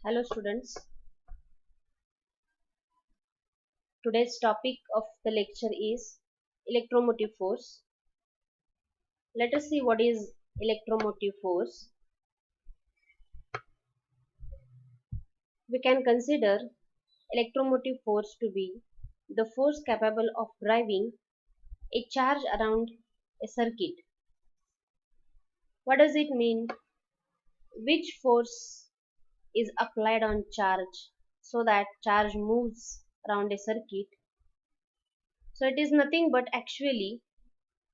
Hello students, today's topic of the lecture is electromotive force. Let us see what is electromotive force. We can consider electromotive force to be the force capable of driving a charge around a circuit. What does it mean? Which force is applied on charge so that charge moves around a circuit? So it is nothing but actually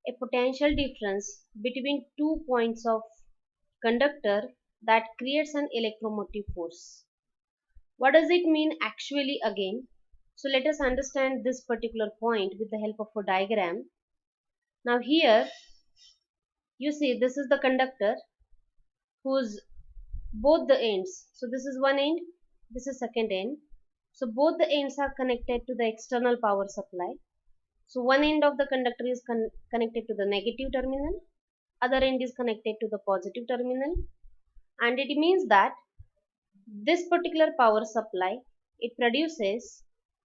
a potential difference between two points of conductor that creates an electromotive force. What does it mean actually again? So let us understand this particular point with the help of a diagram. Now here you see this is the conductor whose both the ends. So this is one end, this is second end. So both the ends are connected to the external power supply. So one end of the conductor is connected to the negative terminal, other end is connected to the positive terminal, and it means that this particular power supply, it produces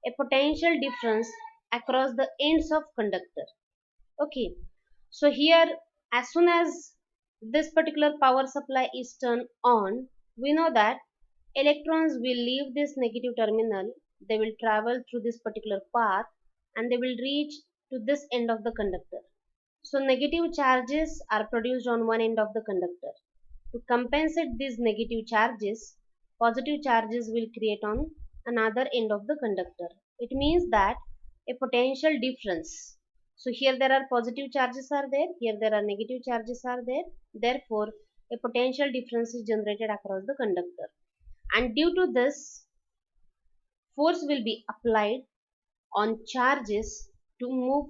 a potential difference across the ends of conductor. Okay, so here as soon as this particular power supply is turned on, we know that electrons will leave this negative terminal, they will travel through this particular path and they will reach to this end of the conductor. So negative charges are produced on one end of the conductor. To compensate these negative charges, positive charges will create on another end of the conductor. It means that a potential difference. So here there are positive charges are there, here there are negative charges are there. Therefore, a potential difference is generated across the conductor. And due to this, force will be applied on charges to move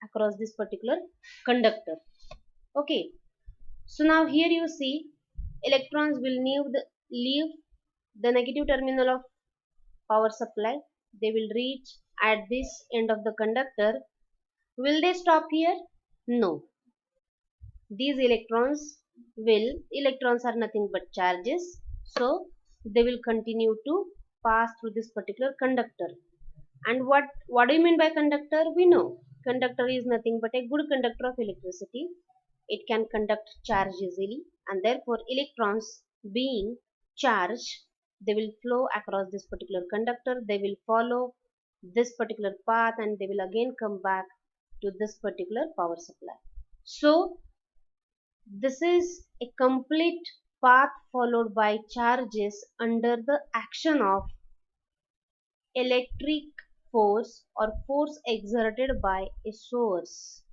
across this particular conductor. Okay, so now here you see electrons will leave the negative terminal of power supply. They will reach at this end of the conductor. Will they stop here? No. These electrons are nothing but charges. So they will continue to pass through this particular conductor. And what do you mean by conductor? We know conductor is nothing but a good conductor of electricity. It can conduct charge easily, and therefore electrons being charged, they will flow across this particular conductor, they will follow this particular path and they will again come back to this particular power supply. So this is a complete path followed by charges under the action of electric force or force exerted by a source.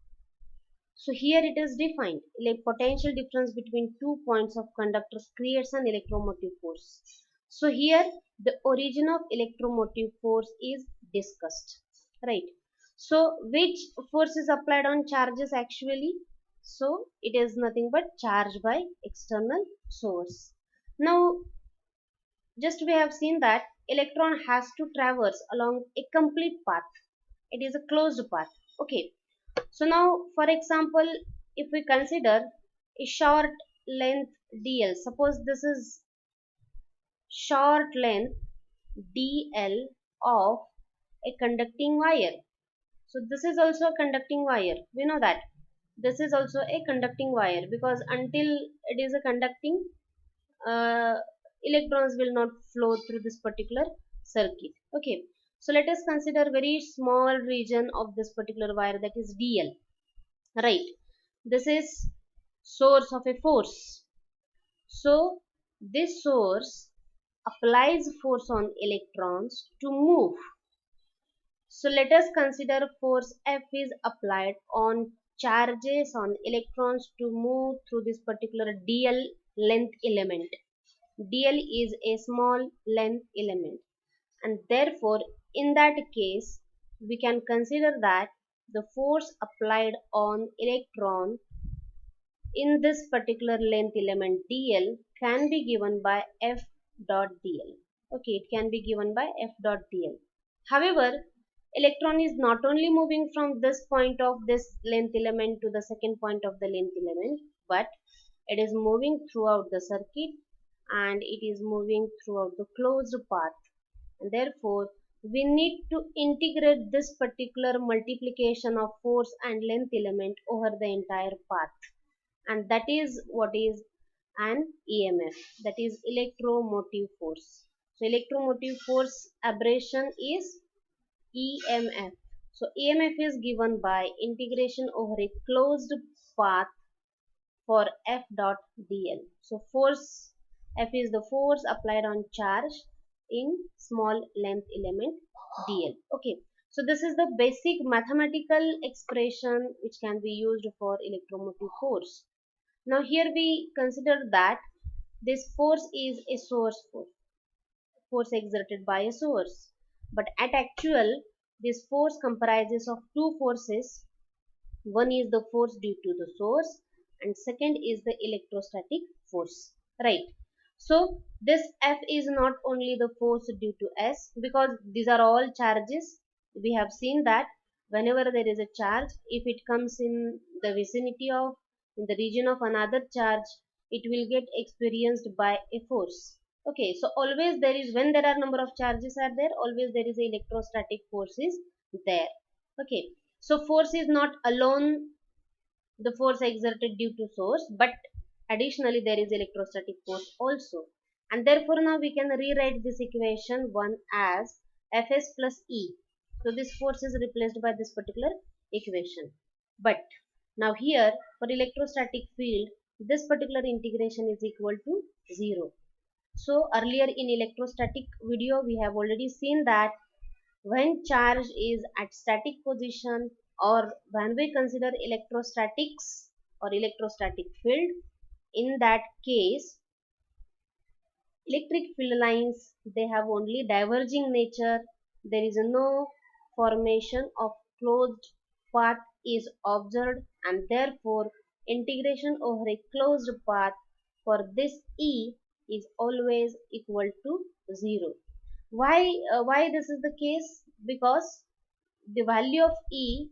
So here it is defined, like potential difference between two points of conductors creates an electromotive force. So here the origin of electromotive force is discussed, right? So which force is applied on charges actually? So it is nothing but charge by external source. Now just we have seen that electron has to traverse along a complete path. It is a closed path. Okay. So now for example, if we consider a short length dl, suppose this is short length dl of a conducting wire. So this is also a conducting wire. We know that this is also a conducting wire because until it is a conducting, uh, electrons will not flow through this particular circuit. Okay, so let us consider very small region of this particular wire, that is dl, right? This is source of a force. So this source applies force on electrons to move. So let us consider force F is applied on charges on electrons to move through this particular dl length element. dl is a small length element, and therefore in that case we can consider that the force applied on electron in this particular length element dl can be given by F dot dl. Okay, it can be given by F dot dl. However, electron is not only moving from this point of this length element to the second point of the length element, but it is moving throughout the circuit, and it is moving throughout the closed path, and therefore we need to integrate this particular multiplication of force and length element over the entire path, and that is what is an EMF, that is electromotive force. So electromotive force aberration is EMF. So EMF is given by integration over a closed path for F dot dl. So force F is the force applied on charge in small length element dl. Okay. So this is the basic mathematical expression which can be used for electromotive force. Now here we consider that this force is a source force, force exerted by a source. But at actual, this force comprises of two forces. One is the force due to the source and second is the electrostatic force. Right. So this F is not only the force due to S, because these are all charges. We have seen that whenever there is a charge, if it comes in the vicinity of, in the region of another charge, it will get experienced by a force. Okay, so always there is, when there are number of charges are there, always there is a electrostatic force is there. Okay, so force is not alone the force exerted due to source, but additionally there is electrostatic force also, and therefore now we can rewrite this equation 1 as Fs plus E. So this force is replaced by this particular equation. But now here for electrostatic field, this particular integration is equal to 0. So earlier in electrostatic video we have already seen that when charge is at static position, or when we consider electrostatics or electrostatic field, in that case electric field lines, they have only diverging nature. There is no formation of closed path is observed, and therefore integration over a closed path for this E is always equal to 0. Why this is the case? Because the value of E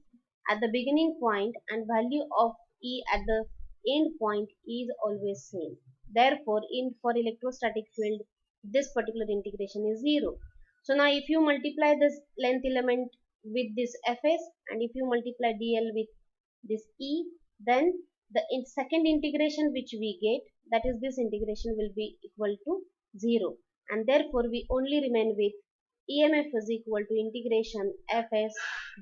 at the beginning point and value of E at the end point is always same. Therefore, in for electrostatic field, this particular integration is 0. So now if you multiply this length element with this Fs, and if you multiply dl with this E, then the second integration which we get, that is this integration, will be equal to 0, and therefore we only remain with EMF is equal to integration Fs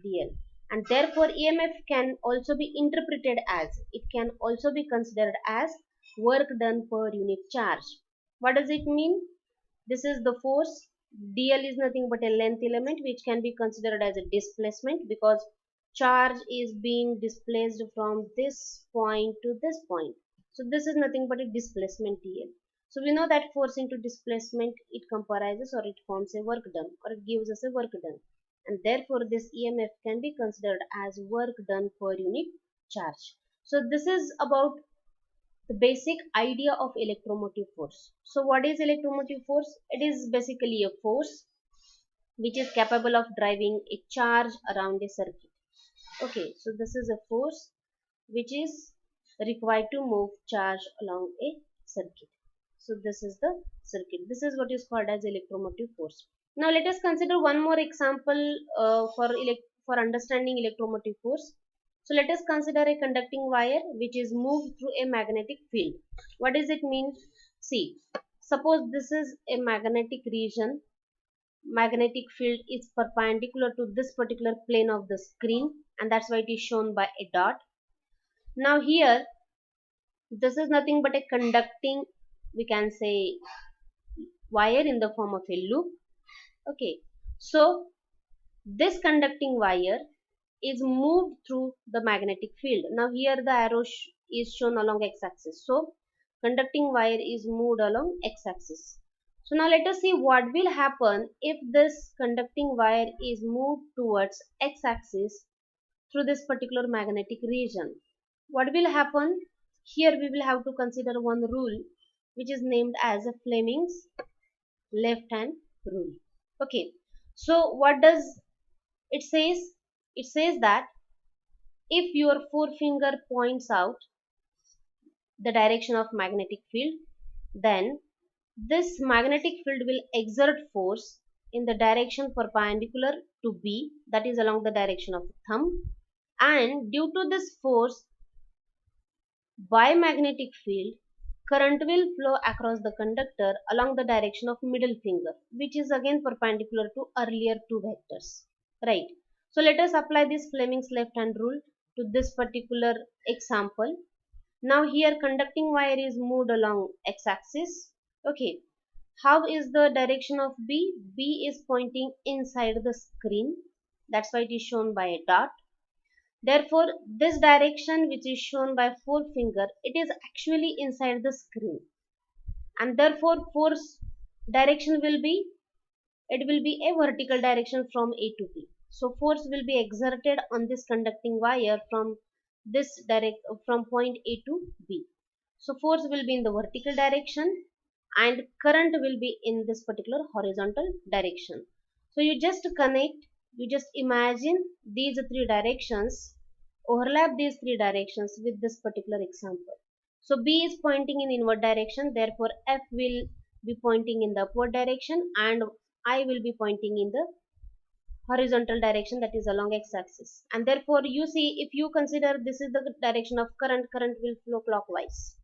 dl, and therefore EMF can also be interpreted as, it can also be considered as work done per unit charge. What does it mean? This is the force. dl is nothing but a length element which can be considered as a displacement, because charge is being displaced from this point to this point. So this is nothing but a displacement dl. So we know that force into displacement, it comprises or it forms a work done, or it gives us a work done, and therefore this EMF can be considered as work done per unit charge. So this is about the basic idea of electromotive force. So what is electromotive force? It is basically a force which is capable of driving a charge around a circuit. Okay, so this is a force which is required to move charge along a circuit. So this is the circuit. This is what is called as electromotive force. Now let us consider one more example for understanding electromotive force. So let us consider a conducting wire which is moved through a magnetic field. What does it mean? See, suppose this is a magnetic region. Magnetic field is perpendicular to this particular plane of the screen, and that's why it is shown by a dot. Now here, this is nothing but a conducting, we can say, wire in the form of a loop. Okay, so this conducting wire is moved through the magnetic field. Now here the arrow is shown along x-axis. So conducting wire is moved along x-axis. So now let us see what will happen if this conducting wire is moved towards x-axis through this particular magnetic region. What will happen? Here we will have to consider one rule which is named as a Fleming's left hand rule. Okay, so what does it says? It says that if your forefinger points out the direction of magnetic field, then this magnetic field will exert force in the direction perpendicular to B, that is along the direction of the thumb, and due to this force by magnetic field, current will flow across the conductor along the direction of middle finger, which is again perpendicular to earlier two vectors. Right. So let us apply this Fleming's left hand rule to this particular example. Now here conducting wire is moved along x-axis. Okay. How is the direction of B? B is pointing inside the screen. That's why it is shown by a dot. Therefore, this direction which is shown by forefinger, it is actually inside the screen, and therefore force direction will be, it will be a vertical direction from A to B. So force will be exerted on this conducting wire from this direct from point A to B. So force will be in the vertical direction and current will be in this particular horizontal direction. So you just connect, you just imagine these three directions, overlap these three directions with this particular example. So B is pointing in inward direction, therefore F will be pointing in the upward direction and I will be pointing in the horizontal direction, that is along x-axis. And therefore you see, if you consider this is the direction of current, current will flow clockwise.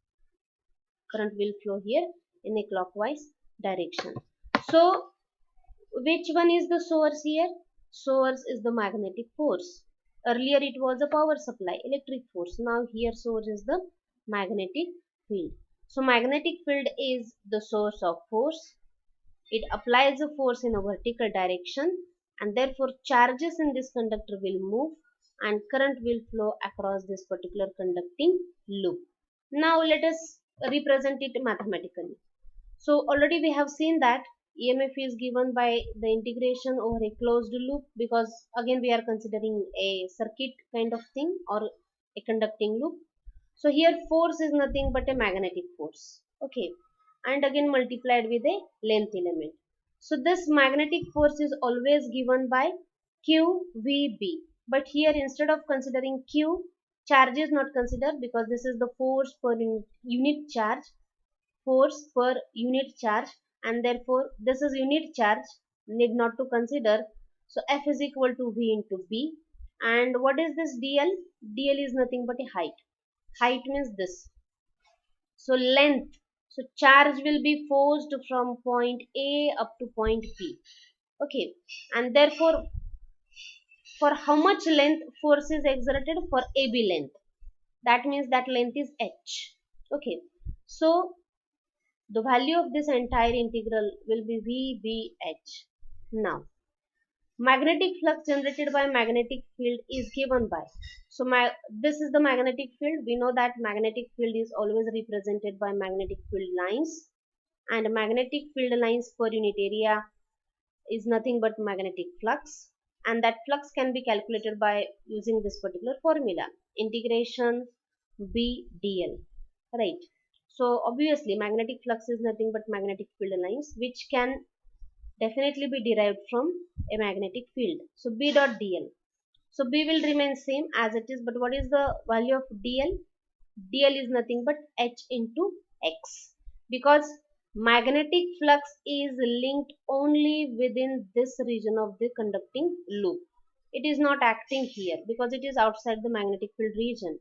Current will flow here in a clockwise direction. So which one is the source here? Source is the magnetic force. Earlier it was a power supply, electric force. Now here source is the magnetic field. So magnetic field is the source of force. It applies a force in a vertical direction and therefore charges in this conductor will move and current will flow across this particular conducting loop. Now let us represent it mathematically. So already we have seen that EMF is given by the integration over a closed loop, because again we are considering a circuit kind of thing or a conducting loop. So here force is nothing but a magnetic force. Okay. And again multiplied with a length element. So this magnetic force is always given by QVB. But here instead of considering Q, charge is not considered because this is the force per unit charge, force per unit charge, and therefore this is unit charge, need not to consider. So F is equal to V into B. And what is this DL? DL is nothing but a height. Height means this. So length. So charge will be forced from point A up to point B. Okay. And therefore for how much length force is exerted? For AB length. That means that length is H. Okay. So the value of this entire integral will be VBH. Now, magnetic flux generated by magnetic field is given by. So, this is the magnetic field. We know that magnetic field is always represented by magnetic field lines, and magnetic field lines per unit area is nothing but magnetic flux, and that flux can be calculated by using this particular formula, integration B dl, right? So obviously magnetic flux is nothing but magnetic field lines which can definitely be derived from a magnetic field. So B dot dl, so B will remain same as it is, but what is the value of dl? Dl is nothing but H into X, because magnetic flux is linked only within this region of the conducting loop. It is not acting here because it is outside the magnetic field region.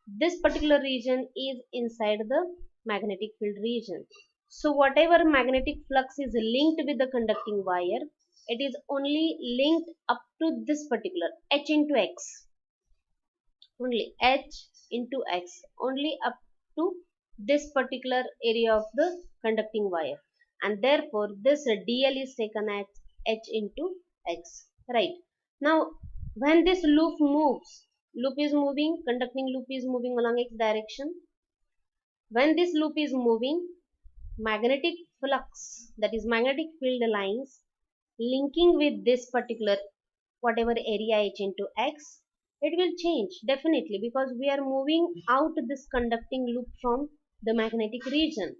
This particular region is inside the magnetic field region. So whatever magnetic flux is linked with the conducting wire, it is only linked up to this particular H into X. Only H into X. Only up to this particular area of the conducting wire. And therefore this DL is taken as H into X. Right. Now when this loop moves, loop is moving, conducting loop is moving along X direction. When this loop is moving, magnetic flux, that is magnetic field lines linking with this particular whatever area H into X, it will change definitely because we are moving out this conducting loop from the magnetic region.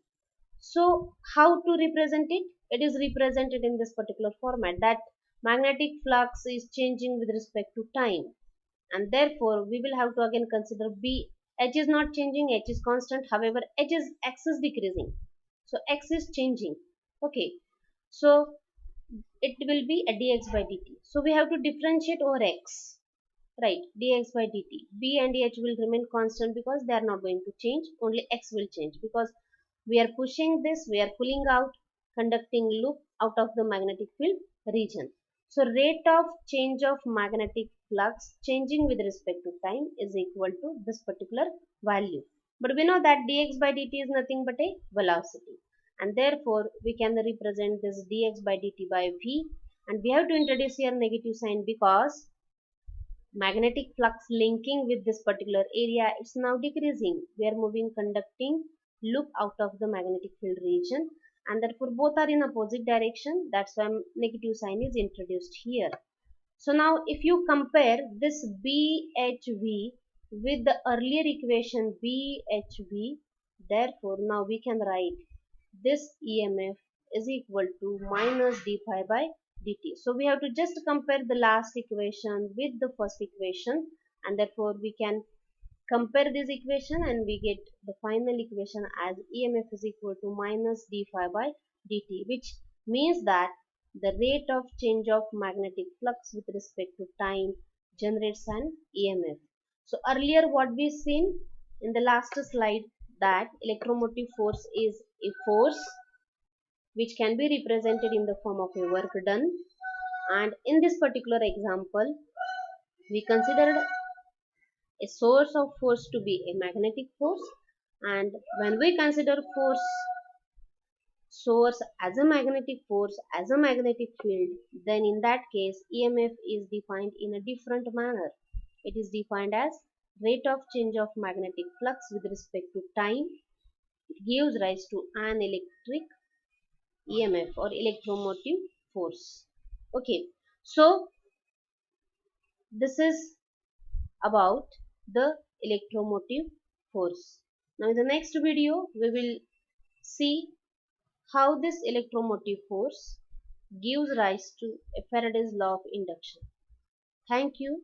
So how to represent it? It is represented in this particular format, that magnetic flux is changing with respect to time, and therefore we will have to again consider B. H is not changing, H is constant, however H is X is decreasing. So x is changing. Okay, so it will be a dx by dt. So we have to differentiate over x, right? Dx by dt. B and h will remain constant because they are not going to change. Only x will change because we are pushing this, we are pulling out conducting loop out of the magnetic field region. So rate of change of magnetic flux changing with respect to time is equal to this particular value. But we know that dx by dt is nothing but a velocity. And therefore, we can represent this dx by dt by v. And we have to introduce here negative sign because magnetic flux linking with this particular area is now decreasing. We are moving conducting loop out of the magnetic field region, and therefore both are in opposite direction. That's why negative sign is introduced here. So now if you compare this BHV with the earlier equation BHV, therefore now we can write this EMF is equal to minus d phi by dt. So we have to just compare the last equation with the first equation, and therefore we can compare this equation and we get the final equation as EMF is equal to minus d phi by dt, which means that the rate of change of magnetic flux with respect to time generates an EMF. So earlier what we seen in the last slide, that electromotive force is a force which can be represented in the form of a work done, and in this particular example we considered a source of force to be a magnetic force, and when we consider force source as a magnetic force, as a magnetic field, then in that case EMF is defined in a different manner. It is defined as rate of change of magnetic flux with respect to time. It gives rise to an electric EMF or electromotive force. Okay, so this is about the electromotive force. Now in the next video we will see how this electromotive force gives rise to a Faraday's law of induction. Thank you.